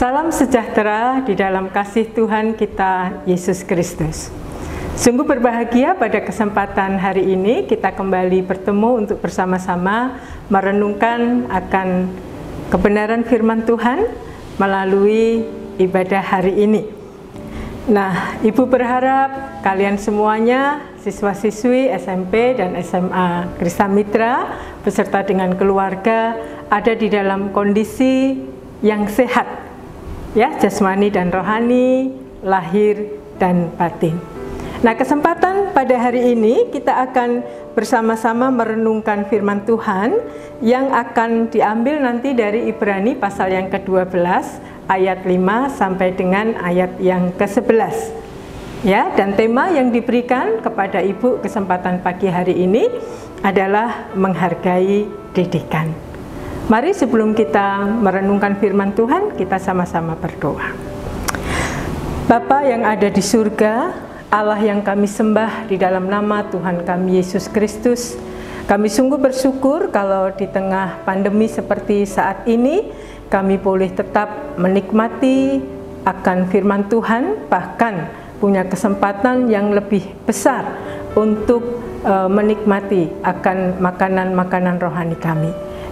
Salam sejahtera di dalam kasih Tuhan kita Yesus Kristus. Sungguh berbahagia pada kesempatan hari ini kita kembali bertemu untuk bersama-sama merenungkan akan kebenaran firman Tuhan melalui ibadah hari ini. Nah, Ibu berharap kalian semuanya, siswa-siswi SMP dan SMA Krista Mitra beserta dengan keluarga ada di dalam kondisi yang sehat, ya, jasmani dan rohani, lahir dan batin. Nah, kesempatan pada hari ini kita akan bersama-sama merenungkan firman Tuhan yang akan diambil nanti dari Ibrani pasal yang ke-12 ayat 5 sampai dengan ayat yang ke-11. Ya, dan tema yang diberikan kepada Ibu kesempatan pagi hari ini adalah menghargai didikan. Mari sebelum kita merenungkan firman Tuhan, kita sama-sama berdoa. Bapa yang ada di surga, Allah yang kami sembah di dalam nama Tuhan kami Yesus Kristus, kami sungguh bersyukur kalau di tengah pandemi seperti saat ini, kami boleh tetap menikmati akan firman Tuhan, bahkan punya kesempatan yang lebih besar untuk menikmati akan makanan-makanan rohani kami.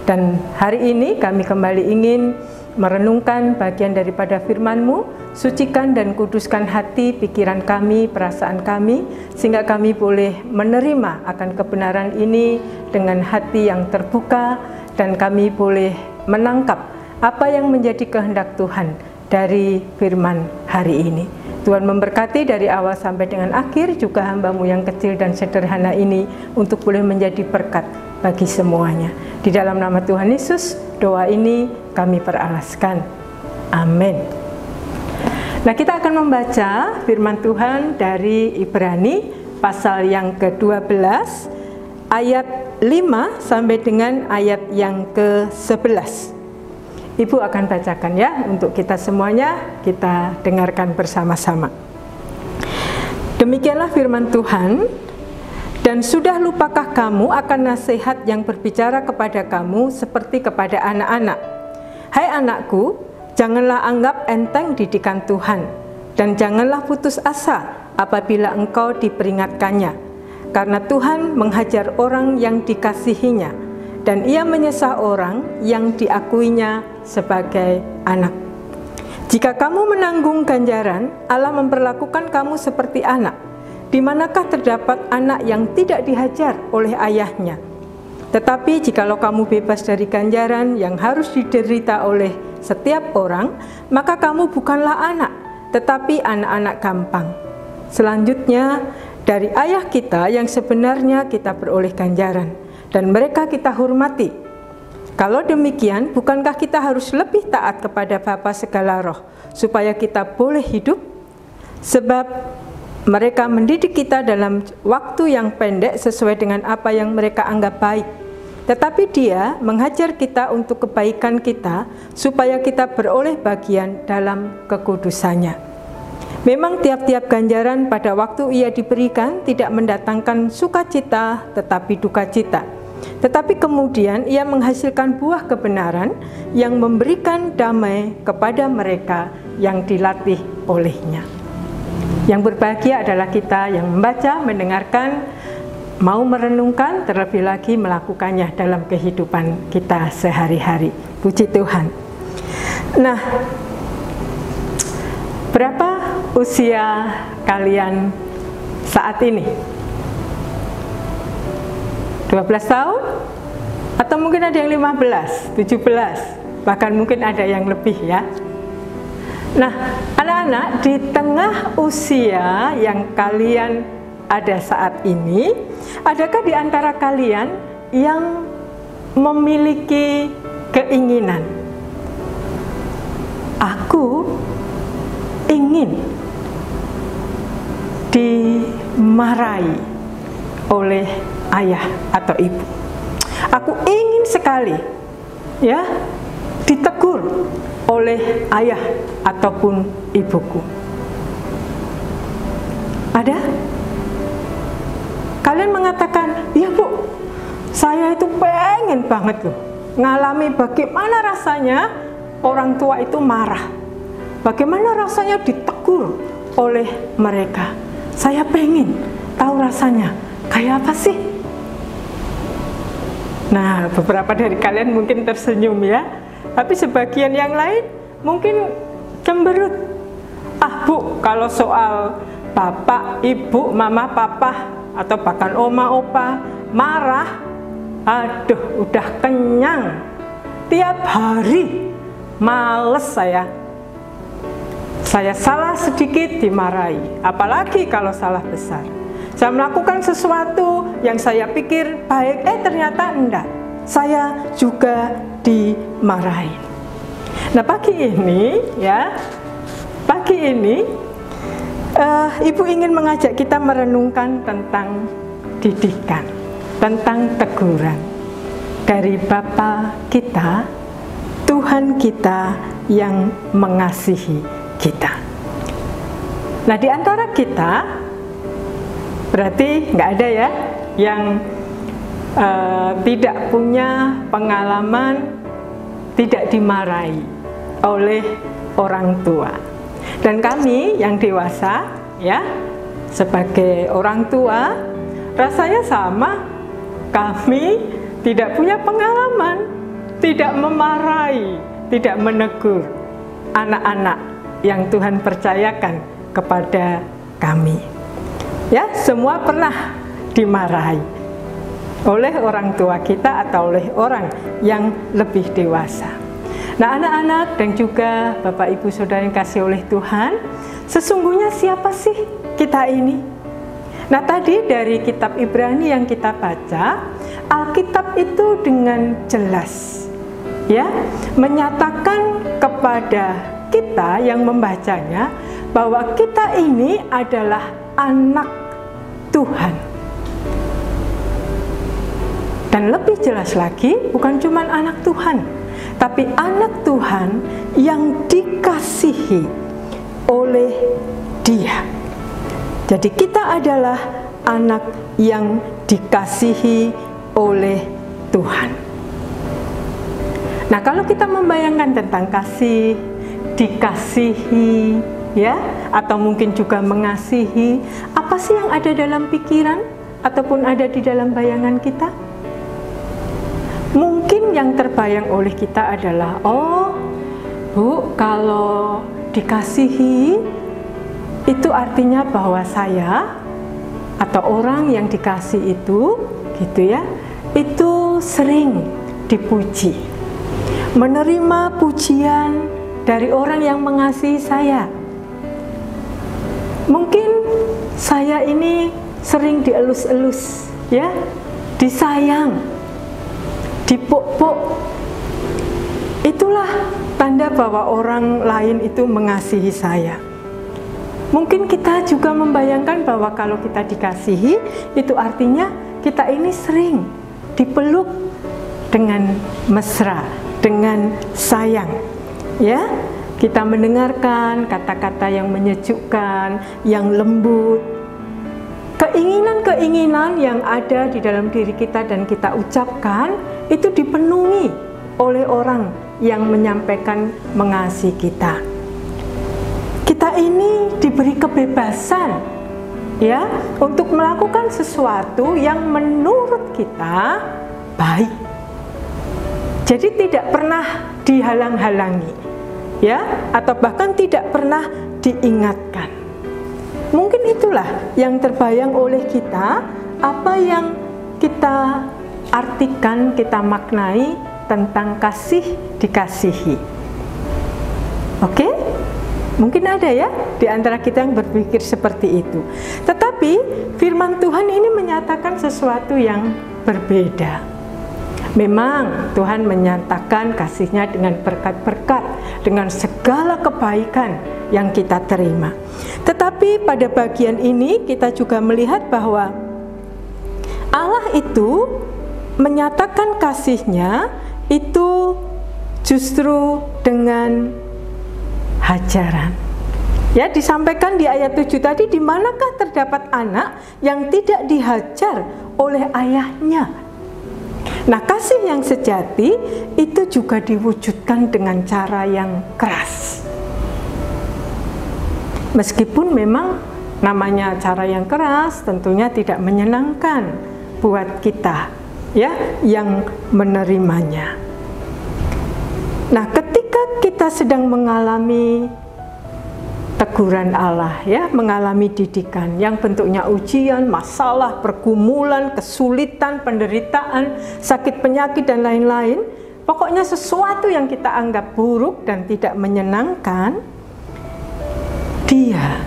Dan hari ini kami kembali ingin merenungkan bagian daripada firman-Mu, sucikan dan kuduskan hati, pikiran kami, perasaan kami, sehingga kami boleh menerima akan kebenaran ini dengan hati yang terbuka, dan kami boleh menangkap apa yang menjadi kehendak Tuhan dari firman hari ini. Tuhan memberkati dari awal sampai dengan akhir, juga hamba-Mu yang kecil dan sederhana ini untuk boleh menjadi berkat bagi semuanya. Di dalam nama Tuhan Yesus, doa ini kami peralaskan. Amin. Nah, kita akan membaca firman Tuhan dari Ibrani pasal yang ke-12 ayat 5 sampai dengan ayat yang ke-11. Ibu akan bacakan ya, untuk kita semuanya kita dengarkan bersama-sama. Demikianlah firman Tuhan. Dan sudah lupakah kamu akan nasihat yang berbicara kepada kamu seperti kepada anak-anak? Hai anakku, janganlah anggap enteng didikan Tuhan, dan janganlah putus asa apabila engkau diperingatkannya. Karena Tuhan menghajar orang yang dikasihinya, dan Ia menyesah orang yang diakuinya sebagai anak. Jika kamu menanggung ganjaran, Allah memperlakukan kamu seperti anak. Di manakah terdapat anak yang tidak dihajar oleh ayahnya? Tetapi jikalau kamu bebas dari ganjaran yang harus diderita oleh setiap orang, maka kamu bukanlah anak, tetapi anak-anak gampang. Selanjutnya, dari ayah kita yang sebenarnya kita beroleh ganjaran, dan mereka kita hormati. Kalau demikian, bukankah kita harus lebih taat kepada Bapa segala roh, supaya kita boleh hidup? Sebab mereka mendidik kita dalam waktu yang pendek sesuai dengan apa yang mereka anggap baik. Tetapi Dia menghajar kita untuk kebaikan kita, supaya kita beroleh bagian dalam kekudusannya. Memang tiap-tiap ganjaran pada waktu ia diberikan tidak mendatangkan sukacita, tetapi dukacita. Tetapi kemudian ia menghasilkan buah kebenaran yang memberikan damai kepada mereka yang dilatih olehnya. Yang berbahagia adalah kita yang membaca, mendengarkan, mau merenungkan, terlebih lagi melakukannya dalam kehidupan kita sehari-hari. Puji Tuhan. Nah, berapa usia kalian saat ini? 12 tahun? Atau mungkin ada yang 15, 17, bahkan mungkin ada yang lebih ya. Nah, anak-anak, di tengah usia yang kalian ada saat ini, adakah di antara kalian yang memiliki keinginan? Aku ingin dimarahi oleh ayah atau ibu. Aku ingin sekali ya ditegur oleh ayah ataupun ibuku. Ada? Kalian mengatakan, iya Bu, saya itu pengen banget loh ngalami bagaimana rasanya orang tua itu marah. bagaimana rasanya ditegur oleh mereka. Saya pengen tahu rasanya kayak apa sih? Nah, beberapa dari kalian mungkin tersenyum ya, tapi sebagian yang lain mungkin cemberut. Ah Bu, kalau soal bapak, ibu, mama, papa, atau bahkan oma, opa marah, aduh udah kenyang, tiap hari males saya salah sedikit dimarahi, apalagi kalau salah besar. Saya melakukan sesuatu yang saya pikir baik, ternyata enggak, saya juga dimarahi. Nah pagi ini Ibu ingin mengajak kita merenungkan tentang didikan, tentang teguran dari Bapa kita, Tuhan kita yang mengasihi kita. Nah di antara kita berarti nggak ada ya yang tidak punya pengalaman tidak dimarahi oleh orang tua. Dan kami yang dewasa ya, sebagai orang tua rasanya sama, kami tidak punya pengalaman tidak memarahi, tidak menegur anak-anak yang Tuhan percayakan kepada kami. Ya, semua pernah dimarahi oleh orang tua kita atau oleh orang yang lebih dewasa. Nah anak-anak dan juga Bapak Ibu Saudara yang kasih oleh Tuhan, sesungguhnya siapa sih kita ini? Nah tadi dari kitab Ibrani yang kita baca, Alkitab itu dengan jelas ya menyatakan kepada kita yang membacanya bahwa kita ini adalah anak Tuhan. Dan lebih jelas lagi, bukan cuma anak Tuhan, tapi anak Tuhan yang dikasihi oleh Dia. Jadi kita adalah anak yang dikasihi oleh Tuhan. Nah, kalau kita membayangkan tentang kasih, dikasihi, ya, atau mungkin juga mengasihi, apa sih yang ada dalam pikiran ataupun ada di dalam bayangan kita? Mungkin yang terbayang oleh kita adalah, oh Bu, kalau dikasihi itu artinya bahwa saya atau orang yang dikasih itu, gitu ya, itu sering dipuji, menerima pujian dari orang yang mengasihi saya. Mungkin saya ini sering dielus-elus, ya, disayang, dipuk-puk. Itulah tanda bahwa orang lain itu mengasihi saya. Mungkin kita juga membayangkan bahwa kalau kita dikasihi, itu artinya kita ini sering dipeluk dengan mesra, dengan sayang. Ya, kita mendengarkan kata-kata yang menyejukkan, yang lembut. Keinginan-keinginan yang ada di dalam diri kita dan kita ucapkan itu dipenuhi oleh orang yang menyampaikan mengasihi kita. Kita ini diberi kebebasan ya untuk melakukan sesuatu yang menurut kita baik. Jadi tidak pernah dihalang-halangi ya, atau bahkan tidak pernah diingatkan. Mungkin itulah yang terbayang oleh kita, apa yang kita artikan, kita maknai tentang kasih dikasihi. Oke? Mungkin ada ya di antara kita yang berpikir seperti itu. Tetapi firman Tuhan ini menyatakan sesuatu yang berbeda. Memang Tuhan menyatakan kasih-Nya dengan berkat-berkat, dengan segala kebaikan yang kita terima. Tetapi pada bagian ini kita juga melihat bahwa Allah itu menyatakan kasih-Nya itu justru dengan hajaran. Ya, disampaikan di ayat 7 tadi, di manakah terdapat anak yang tidak dihajar oleh ayahnya? Nah, kasih yang sejati itu juga diwujudkan dengan cara yang keras. Meskipun memang namanya cara yang keras tentunya tidak menyenangkan buat kita ya yang menerimanya. Nah, ketika kita sedang mengalami teguran Allah ya, mengalami didikan yang bentuknya ujian, masalah, pergumulan, kesulitan, penderitaan, sakit penyakit dan lain-lain, pokoknya sesuatu yang kita anggap buruk dan tidak menyenangkan, Dia,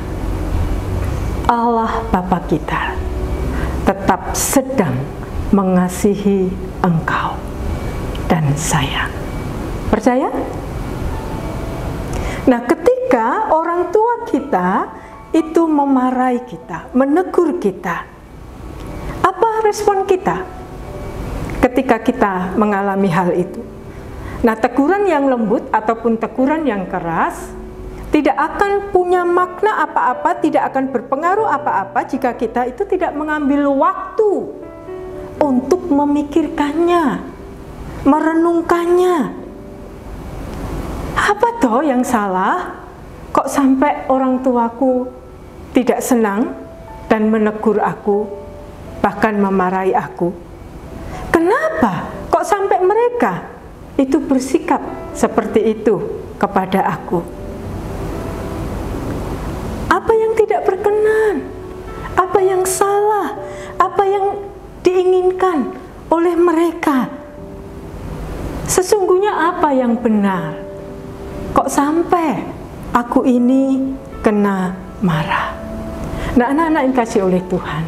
Allah Bapa kita, tetap sedang mengasihi engkau dan saya. Percaya? Nah, ketika orang tua kita itu memarahi kita, menegur kita, apa respon kita ketika kita mengalami hal itu? Nah, teguran yang lembut ataupun teguran yang keras tidak akan punya makna apa-apa, tidak akan berpengaruh apa-apa jika kita itu tidak mengambil waktu untuk memikirkannya, merenungkannya. Apa toh yang salah? Kok sampai orang tuaku tidak senang dan menegur aku, bahkan memarahi aku? Kenapa? Kok sampai mereka itu bersikap seperti itu kepada aku? Apa yang tidak berkenan? Apa yang salah? Apa yang diinginkan oleh mereka? Sesungguhnya apa yang benar? Kok sampai aku ini kena marah? Nah, anak-anak yang kasih oleh Tuhan,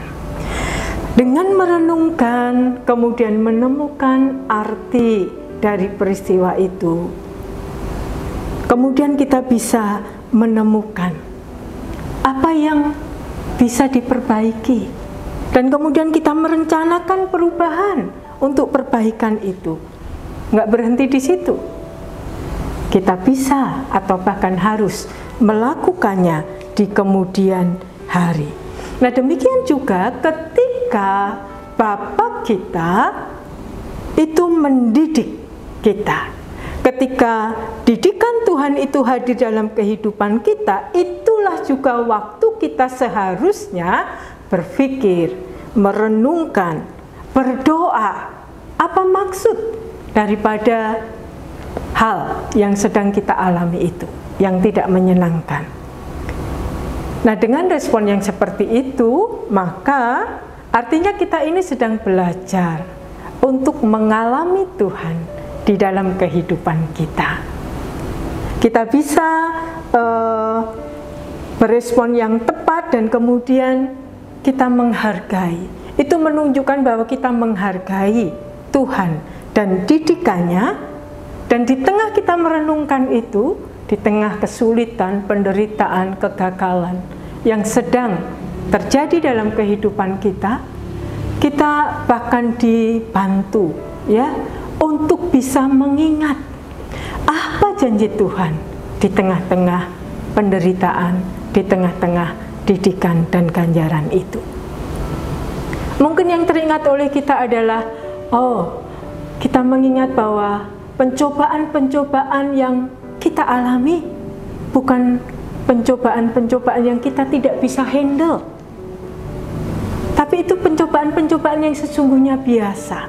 dengan merenungkan, kemudian menemukan arti dari peristiwa itu, kemudian kita bisa menemukan apa yang bisa diperbaiki, dan kemudian kita merencanakan perubahan untuk perbaikan itu. Nggak berhenti di situ, kita bisa atau bahkan harus melakukannya di kemudian hari. Nah, demikian juga ketika Bapa kita itu mendidik kita, ketika didikan Tuhan itu hadir dalam kehidupan kita, itulah juga waktu kita seharusnya berpikir, merenungkan, berdoa, apa maksud daripada hal yang sedang kita alami itu, yang tidak menyenangkan. Nah, dengan respon yang seperti itu, maka artinya kita ini sedang belajar untuk mengalami Tuhan di dalam kehidupan kita. Kita bisa berespon yang tepat dan kemudian kita menghargai. Itu menunjukkan bahwa kita menghargai Tuhan dan didikannya, dan di tengah kita merenungkan itu, di tengah kesulitan, penderitaan, kegagalan yang sedang terjadi dalam kehidupan kita, kita bahkan dibantu ya untuk bisa mengingat apa janji Tuhan di tengah-tengah penderitaan, di tengah-tengah didikan dan ganjaran itu. Mungkin yang teringat oleh kita adalah, kita mengingat bahwa pencobaan-pencobaan yang kita alami bukan pencobaan-pencobaan yang kita tidak bisa handle, tapi itu pencobaan-pencobaan yang sesungguhnya biasa.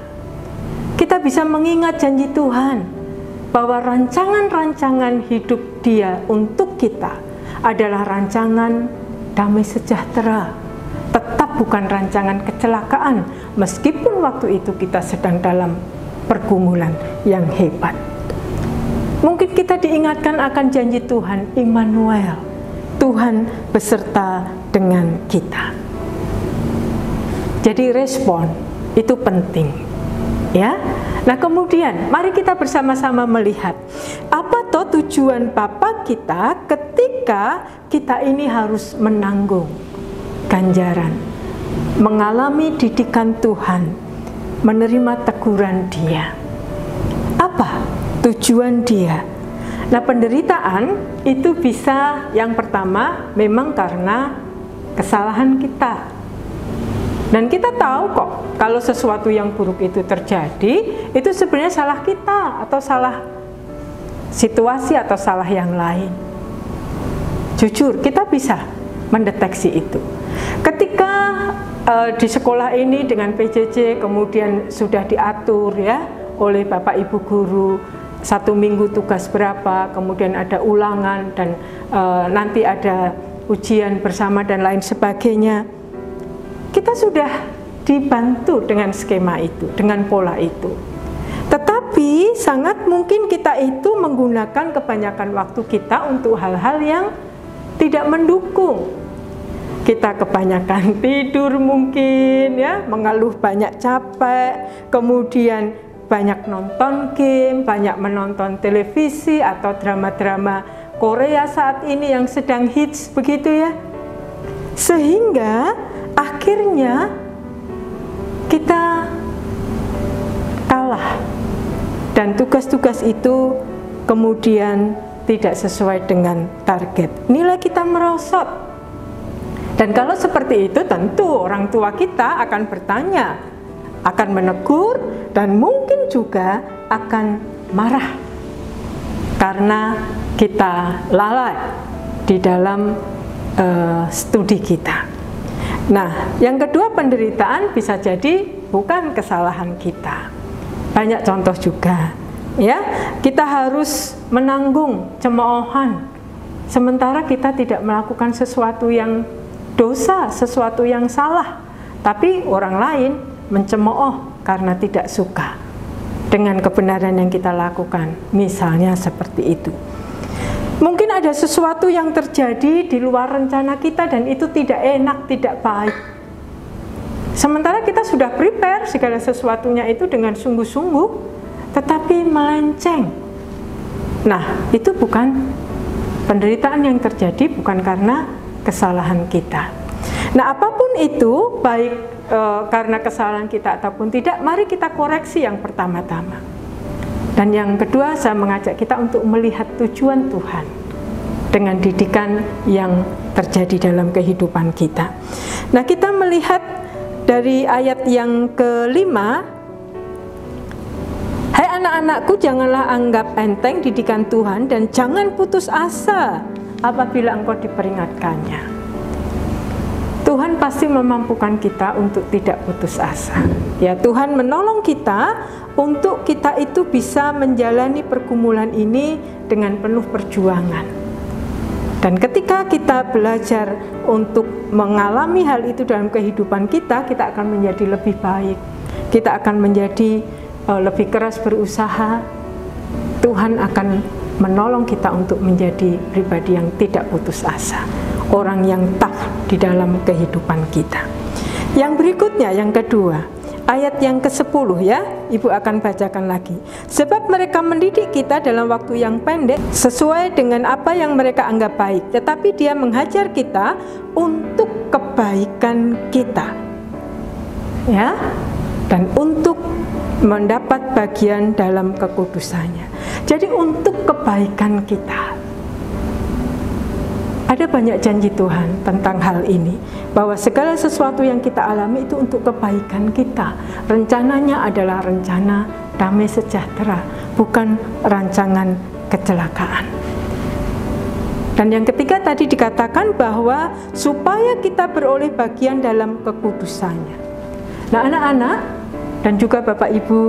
Kita bisa mengingat janji Tuhan bahwa rancangan-rancangan hidup Dia untuk kita adalah rancangan damai sejahtera, tetap bukan rancangan kecelakaan, meskipun waktu itu kita sedang dalam pergumulan yang hebat. Mungkin kita diingatkan akan janji Tuhan, Immanuel, Tuhan beserta dengan kita. Jadi respon itu penting, ya. Nah, kemudian mari kita bersama-sama melihat apa toh tujuan Bapa kita ketika kita ini harus menanggung ganjaran, mengalami didikan Tuhan, menerima teguran Dia. Apa tujuan Dia? Nah, penderitaan itu bisa yang pertama memang karena kesalahan kita. Dan kita tahu kok kalau sesuatu yang buruk itu terjadi, itu sebenarnya salah kita atau salah situasi atau salah yang lain. jujur, kita bisa mendeteksi itu. Ketika di sekolah ini dengan PJJ kemudian sudah diatur ya oleh Bapak Ibu guru, 1 minggu tugas berapa, kemudian ada ulangan dan nanti ada ujian bersama dan lain sebagainya. Kita sudah dibantu dengan skema itu, dengan pola itu. Tetapi sangat mungkin kita itu menggunakan kebanyakan waktu kita untuk hal-hal yang tidak mendukung. Kita kebanyakan tidur mungkin ya, mengeluh banyak capek, kemudian banyak nonton game, banyak menonton televisi atau drama-drama Korea saat ini yang sedang hits begitu ya. Sehingga akhirnya kita kalah dan tugas-tugas itu kemudian tidak sesuai dengan target. Nilai kita merosot. Dan kalau seperti itu tentu orang tua kita akan bertanya, akan menegur, dan mungkin juga akan marah karena kita lalai di dalam studi kita. Nah, yang kedua, penderitaan bisa jadi bukan kesalahan kita. Banyak contoh juga, ya. Kita harus menanggung cemoohan, sementara kita tidak melakukan sesuatu yang dosa, sesuatu yang salah, tapi orang lain mencemooh karena tidak suka dengan kebenaran yang kita lakukan, misalnya seperti itu. Mungkin ada sesuatu yang terjadi di luar rencana kita dan itu tidak enak, tidak baik. Sementara kita sudah prepare segala sesuatunya itu dengan sungguh-sungguh, tetapi melenceng. Nah, itu bukan penderitaan yang terjadi, bukan karena kesalahan kita. Nah, apapun itu, baik karena kesalahan kita ataupun tidak, mari kita koreksi yang pertama-tama. Dan yang kedua, saya mengajak kita untuk melihat tujuan Tuhan dengan didikan yang terjadi dalam kehidupan kita. Nah, kita melihat dari ayat yang kelima, hai anak-anakku, janganlah anggap enteng didikan Tuhan dan jangan putus asa apabila engkau diperingatkannya. Tuhan pasti memampukan kita untuk tidak putus asa. Ya, Tuhan menolong kita untuk kita itu bisa menjalani pergumulan ini dengan penuh perjuangan. Dan ketika kita belajar untuk mengalami hal itu dalam kehidupan kita, kita akan menjadi lebih baik. Kita akan menjadi lebih keras berusaha. Tuhan akan menolong kita untuk menjadi pribadi yang tidak putus asa, orang yang tough di dalam kehidupan kita. Yang berikutnya, yang kedua, ayat yang ke-10 ya, Ibu akan bacakan lagi. Sebab mereka mendidik kita dalam waktu yang pendek sesuai dengan apa yang mereka anggap baik, tetapi Dia menghajar kita untuk kebaikan kita, ya, dan untuk mendapat bagian dalam kekudusannya. Jadi untuk kebaikan kita. Ada banyak janji Tuhan tentang hal ini, bahwa segala sesuatu yang kita alami itu untuk kebaikan kita. Rencananya adalah rencana damai sejahtera, bukan rancangan kecelakaan. Dan yang ketiga tadi dikatakan bahwa supaya kita beroleh bagian dalam kekudusannya. Nah, anak-anak dan juga Bapak Ibu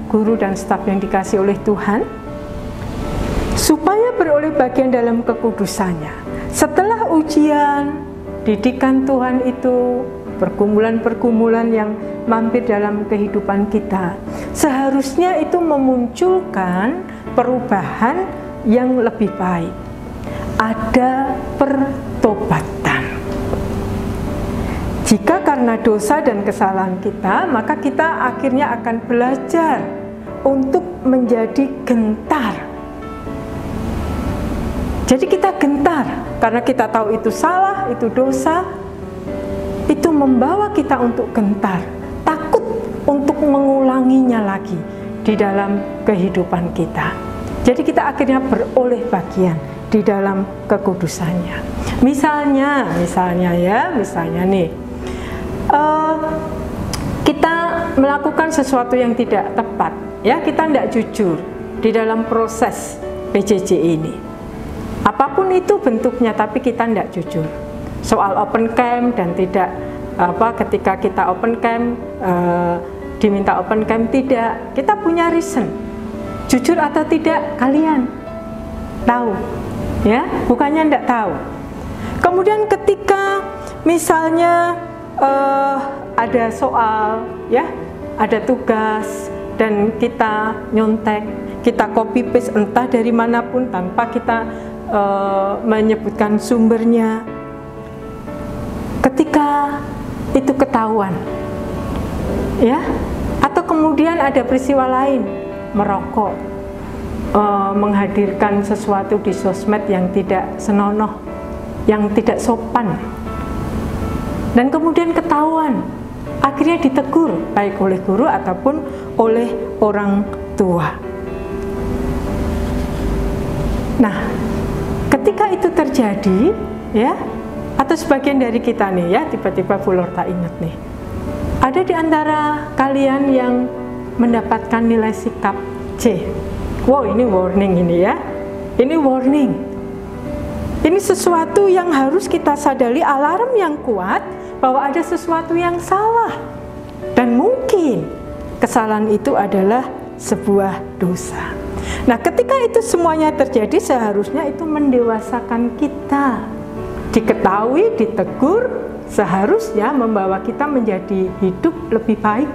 guru dan staf yang dikasih oleh Tuhan, supaya beroleh bagian dalam kekudusannya, setelah ujian, didikan Tuhan itu, pergumulan-pergumulan yang mampir dalam kehidupan kita, seharusnya itu memunculkan perubahan yang lebih baik. Ada pertobatan. Jika karena dosa dan kesalahan kita, maka kita akhirnya akan belajar untuk menjadi gentar. Jadi kita gentar karena kita tahu itu salah, itu dosa. Itu membawa kita untuk gentar, takut untuk mengulanginya lagi di dalam kehidupan kita. Jadi kita akhirnya beroleh bagian di dalam kekudusannya. Misalnya nih, kita melakukan sesuatu yang tidak tepat, ya, kita tidak jujur di dalam proses PJJ ini. Apapun itu bentuknya, tapi kita tidak jujur. Soal open camp dan tidak ketika kita open camp diminta open camp, tidak. Kita punya reason. Jujur atau tidak kalian tahu, ya? Bukannya tidak tahu. Kemudian ketika misalnya ada soal, ya, ada tugas dan kita nyontek, kita copy paste entah dari manapun tanpa kita menyebutkan sumbernya. Ketika itu ketahuan, ya, atau kemudian ada peristiwa lain, merokok, menghadirkan sesuatu di sosmed yang tidak senonoh, yang tidak sopan, dan kemudian ketahuan, akhirnya ditegur baik oleh guru ataupun oleh orang tua. Nah, ketika itu terjadi, ya, atau sebagian dari kita nih, ya, tiba-tiba Bu Lorta ingat nih, ada di antara kalian yang mendapatkan nilai sikap C. Wow, ini warning ini, ya, ini warning. Ini sesuatu yang harus kita sadari, alarm yang kuat bahwa ada sesuatu yang salah, dan mungkin kesalahan itu adalah sebuah dosa. Nah, ketika itu semuanya terjadi, seharusnya itu mendewasakan kita. Diketahui, ditegur, seharusnya membawa kita menjadi hidup lebih baik,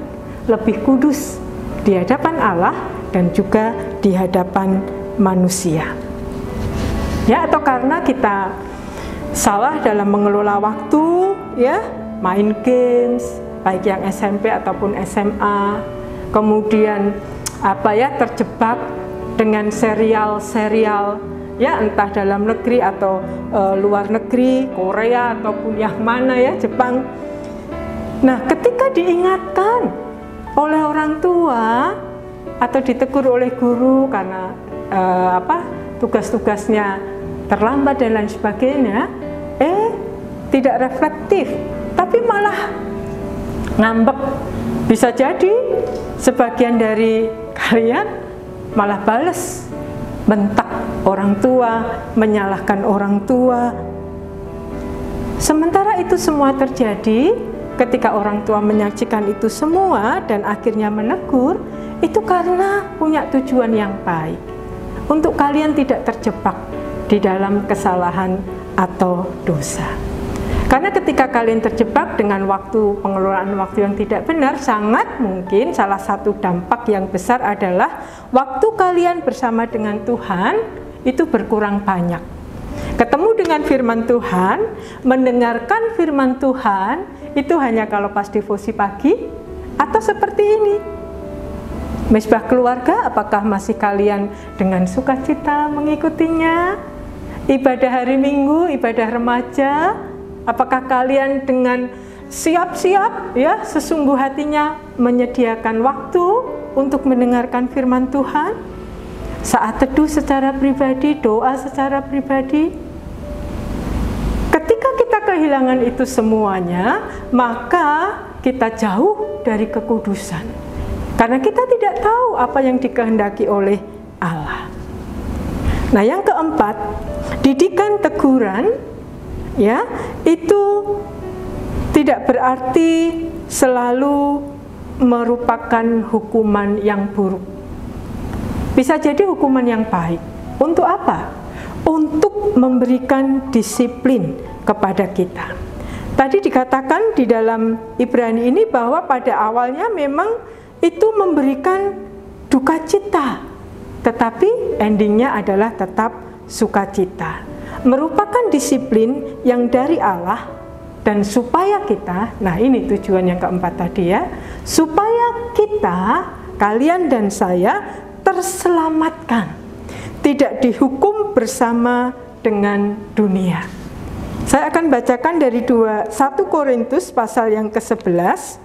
lebih kudus di hadapan Allah dan juga di hadapan manusia. Ya, atau karena kita salah dalam mengelola waktu, ya, main games, baik yang SMP ataupun SMA, kemudian terjebak dengan serial-serial, ya, entah dalam negeri atau luar negeri, Korea ataupun yang mana, ya, Jepang. Nah, ketika diingatkan oleh orang tua atau ditegur oleh guru karena tugas-tugasnya terlambat dan lain sebagainya, tidak reflektif, tapi malah ngambek. Bisa jadi sebagian dari kalian malah bales, bentak orang tua, menyalahkan orang tua. Sementara itu semua terjadi ketika orang tua menyaksikan itu semua dan akhirnya menegur, itu karena punya tujuan yang baik, untuk kalian tidak terjebak di dalam kesalahan atau dosa. Karena ketika kalian terjebak dengan pengelolaan waktu yang tidak benar, sangat mungkin salah satu dampak yang besar adalah waktu kalian bersama dengan Tuhan itu berkurang banyak. Ketemu dengan firman Tuhan, mendengarkan firman Tuhan itu hanya kalau pas devosi pagi atau seperti ini. Misbah keluarga, apakah masih kalian dengan sukacita mengikutinya? Ibadah hari Minggu, ibadah remaja, apakah kalian dengan siap-siap, ya, sesungguh hatinya menyediakan waktu untuk mendengarkan firman Tuhan? Saat teduh secara pribadi, doa secara pribadi. Ketika kita kehilangan itu semuanya, maka kita jauh dari kekudusan. Karena kita tidak tahu apa yang dikehendaki oleh Allah. Nah, yang keempat, didikan teguran, ya, itu tidak berarti selalu merupakan hukuman yang buruk. Bisa jadi hukuman yang baik. Untuk apa? Untuk memberikan disiplin kepada kita. Tadi dikatakan di dalam Ibrani ini bahwa pada awalnya memang itu memberikan duka cita, tetapi endingnya adalah tetap sukacita. Merupakan disiplin yang dari Allah, dan supaya kita, nah ini tujuan yang keempat tadi, ya, supaya kita, kalian dan saya terselamatkan, tidak dihukum bersama dengan dunia. Saya akan bacakan dari 1 Korintus pasal yang ke-11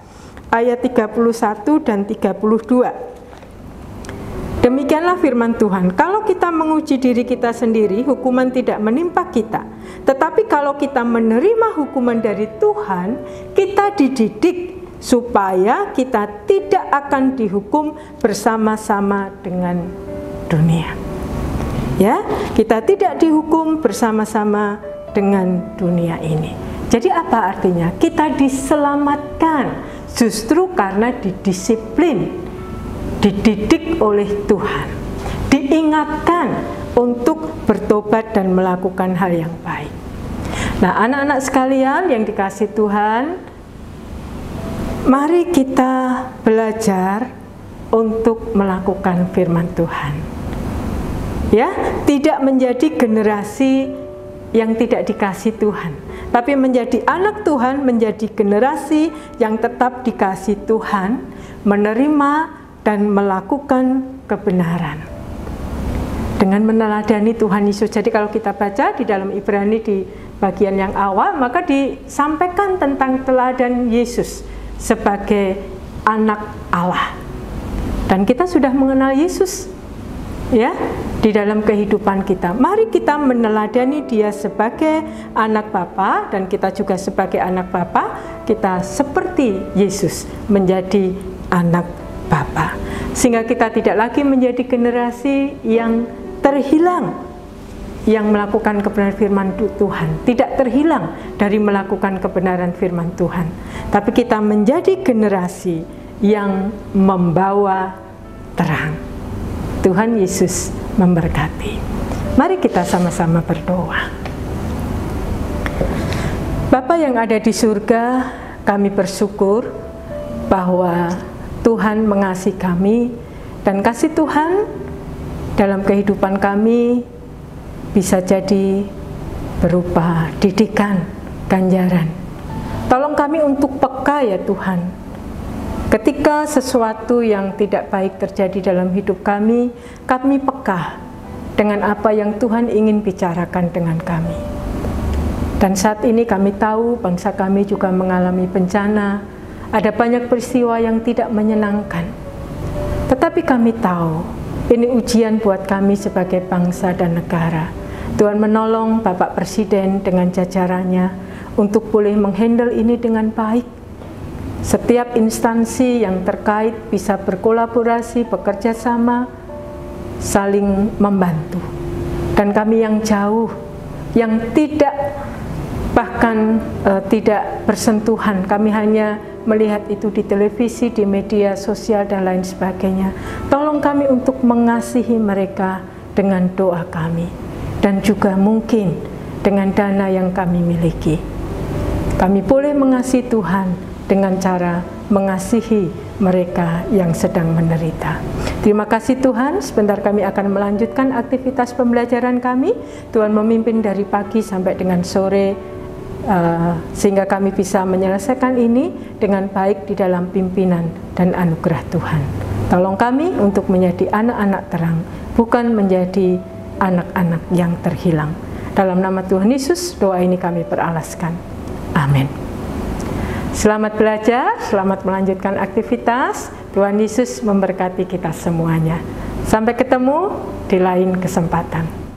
ayat 31 dan 32. Demikianlah firman Tuhan, kalau kita menguji diri kita sendiri, hukuman tidak menimpa kita. Tetapi kalau kita menerima hukuman dari Tuhan, kita dididik supaya kita tidak akan dihukum bersama-sama dengan dunia. Ya, kita tidak dihukum bersama-sama dengan dunia ini. Jadi apa artinya? Kita diselamatkan justru karena didisiplin, dididik oleh Tuhan, diingatkan untuk bertobat dan melakukan hal yang baik. Nah, anak-anak sekalian yang dikasihi Tuhan, mari kita belajar untuk melakukan firman Tuhan. Ya, tidak menjadi generasi yang tidak dikasih Tuhan, tapi menjadi anak Tuhan, menjadi generasi yang tetap dikasih Tuhan, menerima dan melakukan kebenaran dengan meneladani Tuhan Yesus. Jadi kalau kita baca di dalam Ibrani di bagian yang awal, maka disampaikan tentang teladan Yesus sebagai anak Allah. Dan kita sudah mengenal Yesus ya di dalam kehidupan kita. Mari kita meneladani Dia sebagai anak Bapa, dan kita juga sebagai anak Bapa, kita seperti Yesus menjadi anak Bapa. Sehingga kita tidak lagi menjadi generasi yang terhilang, yang melakukan kebenaran firman Tuhan, tidak terhilang dari melakukan kebenaran firman Tuhan, tapi kita menjadi generasi yang membawa terang. Tuhan Yesus memberkati. Mari kita sama-sama berdoa. Bapa yang ada di surga, kami bersyukur bahwa Tuhan mengasihi kami, dan kasih Tuhan dalam kehidupan kami bisa jadi berupa didikan, ganjaran. Tolong kami untuk peka ya Tuhan. Ketika sesuatu yang tidak baik terjadi dalam hidup kami peka dengan apa yang Tuhan ingin bicarakan dengan kami. Dan saat ini kami tahu bangsa kami juga mengalami bencana, ada banyak peristiwa yang tidak menyenangkan. Tetapi kami tahu ini ujian buat kami sebagai bangsa dan negara. Tuhan menolong Bapak Presiden dengan jajarannya untuk boleh menghandle ini dengan baik. Setiap instansi yang terkait bisa berkolaborasi, bekerja sama, saling membantu. Dan kami yang jauh, yang tidak bahkan tidak bersentuhan, kami hanya melihat itu di televisi, di media sosial dan lain sebagainya. Tolong kami untuk mengasihi mereka dengan doa kami, dan juga mungkin dengan dana yang kami miliki. Kami boleh mengasihi Tuhan dengan cara mengasihi mereka yang sedang menderita. Terima kasih Tuhan, sebentar kami akan melanjutkan aktivitas pembelajaran kami. Tuhan memimpin dari pagi sampai dengan sore, sehingga kami bisa menyelesaikan ini dengan baik di dalam pimpinan dan anugerah Tuhan. Tolong kami untuk menjadi anak-anak terang, bukan menjadi anak-anak yang terhilang. Dalam nama Tuhan Yesus, doa ini kami peralaskan. Amin. Selamat belajar, selamat melanjutkan aktivitas. Tuhan Yesus memberkati kita semuanya. Sampai ketemu di lain kesempatan.